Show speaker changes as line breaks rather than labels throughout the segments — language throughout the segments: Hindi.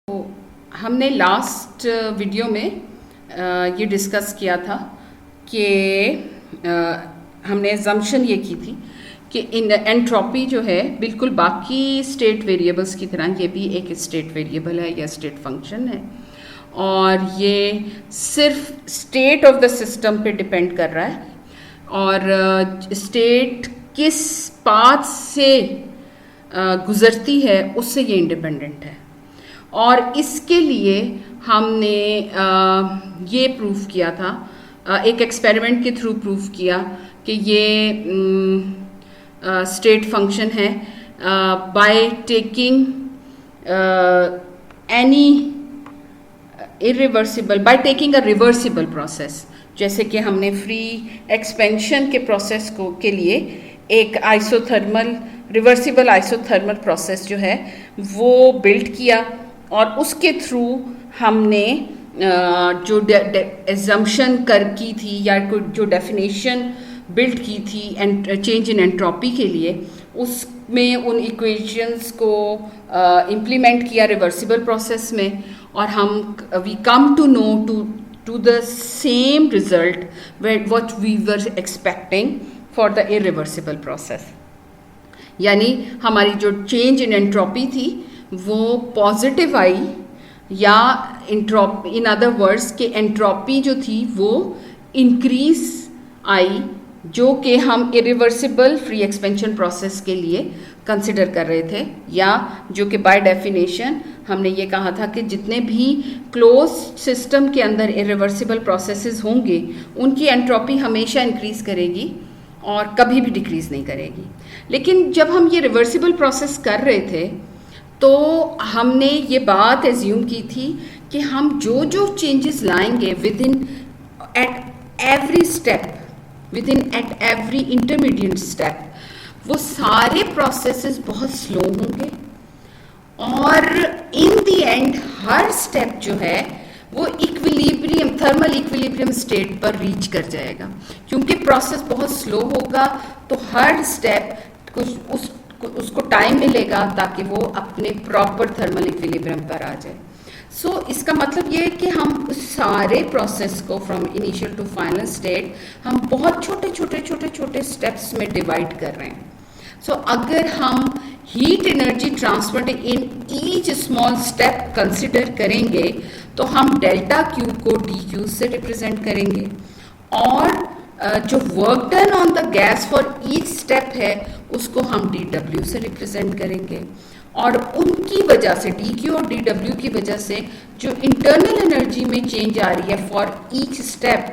तो हमने लास्ट वीडियो में ये डिस्कस किया था कि हमने एजम्पशन ये की थी कि इन एंट्रोपी जो है बिल्कुल बाकी स्टेट वेरिएबल्स की तरह ये भी एक स्टेट वेरिएबल है या स्टेट फंक्शन है और ये सिर्फ स्टेट ऑफ द सिस्टम पे डिपेंड कर रहा है और स्टेट किस पाथ से गुजरती है उससे ये इंडिपेंडेंट है। और इसके लिए हमने ये प्रूफ किया था, एक एक्सपेरिमेंट के थ्रू प्रूफ किया कि ये स्टेट फंक्शन है by taking any irreversible by taking a reversible process. जैसे कि हमने फ्री एक्सपेंशन के प्रोसेस को के लिए एक आइसोथर्मल रिवर्सिबल आइसोथर्मल प्रोसेस जो है वो बिल्ड किया और उसके थ्रू हमने जो एजम्पशन की थी या जो डेफिनेशन बिल्ड की थी चेंज इन एंट्रोपी के लिए, उसमें उन इक्वेशंस को इम्प्लीमेंट किया रिवर्सिबल प्रोसेस में और हम we come to know to the same result what we were expecting for the irreversible process. यानी हमारी जो चेंज इन एंट्रोपी थी वो पॉजिटिव आई या एंट्रोपी, इन अदर वर्ड्स कि एंट्रोपी जो थी वो इंक्रीज आई, जो कि हम इरिवर्सिबल फ्री एक्सपेंशन प्रोसेस के लिए कंसिडर कर रहे थे, या जो कि बाय डेफिनेशन हमने ये कहा था कि जितने भी क्लोज सिस्टम के अंदर इरिवर्सिबल प्रोसेसेस होंगे उनकी एंट्रोपी हमेशा इंक्रीज करेगी और कभी भी डिक्रीज नहीं करेगी। लेकिन जब हम ये रिवर्सिबल प्रोसेस कर रहे थे तो हमने ये बात एज्यूम की थी कि हम जो जो चेंजेस लाएंगे with in at every step, with in at every intermediate step, वो सारे प्रोसेसेस बहुत स्लो होंगे और in the end her step जो है वो इक्विलिब्रियम, थर्मल इक्विलिब्रियम स्टेट पर रीच कर जाएगा। क्योंकि प्रोसेस बहुत स्लो होगा तो हर स्टेप उसको टाइम मिलेगा ताकि वो अपने प्रॉपर थर्मल इक्विलिब्रियम पर आ जाए। सो इसका मतलब ये है कि हम सारे प्रोसेस को from initial to final state हम बहुत छोटे छोटे छोटे छोटे स्टेप्स में डिवाइड कर रहे हैं। सो अगर हम heat energy transfer in each small step consider करेंगे तो हम डेल्टा क्यू को डी क्यू से रिप्रेजेंट करेंगे और जो work done on the gas for each step है उसको हम डी डब्ल्यू से रिप्रेजेंट करेंगे और उनकी वजह से डी क्यू और डी डब्ल्यू की वजह से जो इंटरनल एनर्जी में चेंज आ रही है for each step,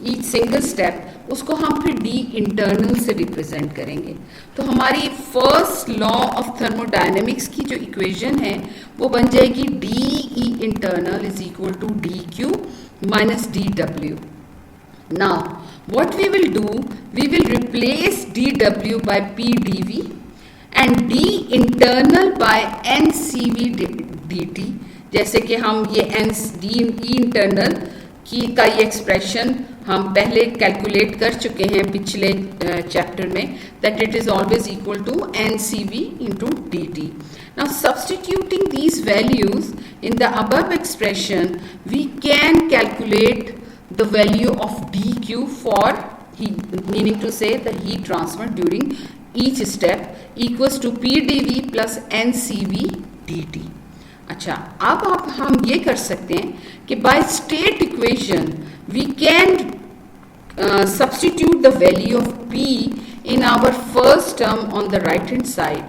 each single step, उसको हम फिर डी इंटरनल से रिप्रेजेंट करेंगे। तो हमारी फर्स्ट लॉ ऑफ थर्मोडायनेमिक्स की जो इक्वेशन है वो बन जाएगी D E internal is equal to D Q minus D W. Now, what we will do, we will replace dW by PdV and d internal by NCV dt। जैसे कि हम ये d internal का ये एक्सप्रेशन हम पहले कैलकुलेट कर चुके हैं पिछले चैप्टर में, that it is always equal to NCV into dt। Now, substituting these values in the above expression, we can calculate the value of dq for heat, meaning to say the heat transfer during each step equals to pdv plus ncv dt। अच्छा, अब हम ये कर सकते हैं कि by state equation we can substitute the value of p in our first term on the right hand side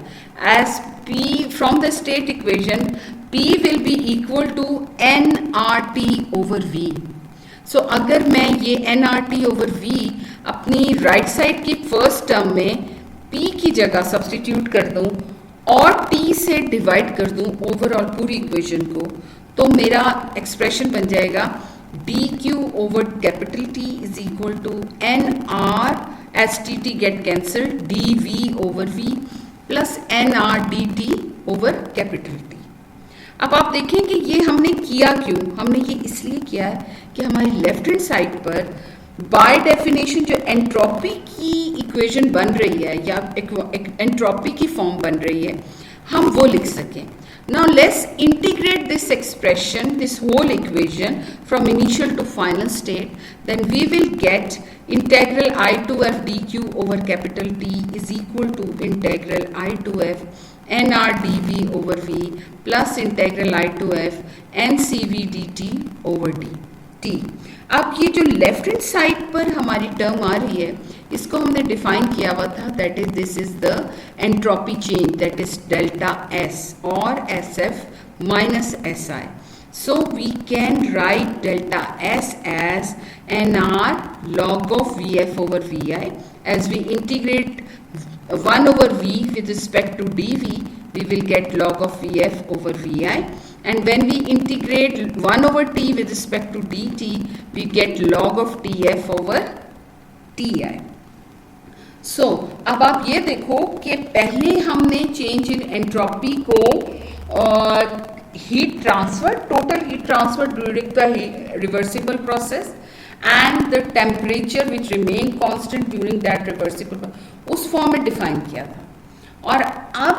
as p from the state equation p will be equal to nRT over v। सो अगर मैं ये nRT ओवर v अपनी राइट साइड की फर्स्ट टर्म में p की जगह सब्सटीट्यूट कर दूं और t से डिवाइड कर दूं ओवरऑल पूरी इक्वेशन को, तो मेरा एक्सप्रेशन बन जाएगा dq over capital T is equal to nr S T get cancel dv over v plus nr dt over capital T। अब आप देखें कि ये हमने किया क्यों, हमने ये इसलिए किया है कि हमारी लेफ्ट हैंड साइड पर बाय डेफिनेशन जो एंट्रोपी की इक्वेशन बन रही है या एंट्रोपी की फॉर्म बन रही है हम वो लिख सकें। Now let's integrate this expression, this whole equation from initial to final state. Then we will get integral I to f dq over capital T is equal to integral I to f nr dv over v plus integral I to f ncv dt over dt. अब ये जो लेफ्ट हैंड साइड पर हमारी टर्म आ रही है, इसको हमने डिफाइन किया हुआ था, that is this is the entropy change, that is delta S और S F minus S I. So we can write delta S as nr log of Vf over Vi. As we integrate 1 over V with respect to dV, we will get log of Vf over Vi. And when we integrate 1 over T with respect to dt, we get log of Tf over Ti. So अब आप ये देखो कि पहले हमने चेंज इन एंट्रोपी को heat transfer, total heat transfer during the reversible process and the temperature which remain constant during that reversible process, उस फॉर्म में डिफाइन किया था. और अब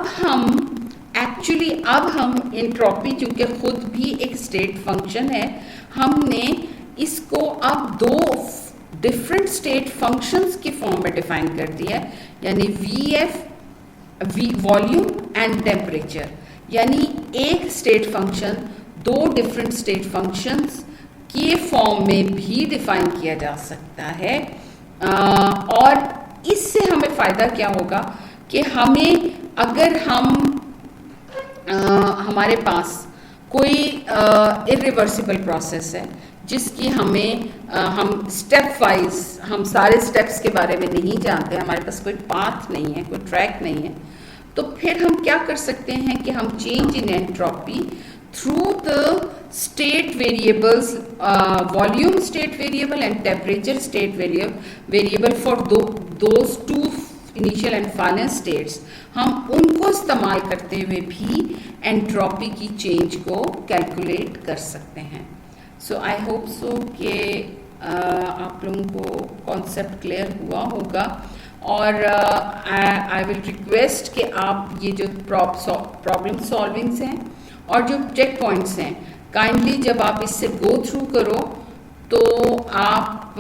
हम एंट्रोपी चूंकि खुद भी एक स्टेट फंक्शन है, हमने इसको अब दो डिफरेंट स्टेट फंक्शंस की फॉर्म में डिफाइन कर दिया है, यानी वॉल्यूम एंड टेम्परेचर. यानी एक स्टेट फंक्शन दो डिफरेंट स्टेट फंक्शंस के फॉर्म में भी डिफाइन किया जा सकता है. और इससे हमें फ़ायदा क्या होगा कि हमें अगर हमारे पास कोई इरिवर्सिबल प्रोसेस है जिसकी हम स्टेप वाइज हम सारे स्टेप्स के बारे में नहीं जानते, हमारे पास कोई पाथ नहीं है, कोई ट्रैक नहीं है, तो फिर हम क्या कर सकते हैं कि हम change in entropy through the state variables, volume state variable and temperature state variable for those two initial and final states, हम उनको इस्तेमाल करते हुए भी एंट्रोपी की चेंज को कैलकुलेट कर सकते हैं. सो आई होप सो कि आप लोगों को कॉन्सेप्ट क्लियर हुआ होगा. और आई विल रिक्वेस्ट कि आप ये जो प्रॉब्लम सॉल्विंग्स हैं और जो चेक पॉइंट्स हैं, काइंडली जब आप इससे गो थ्रू करो तो आप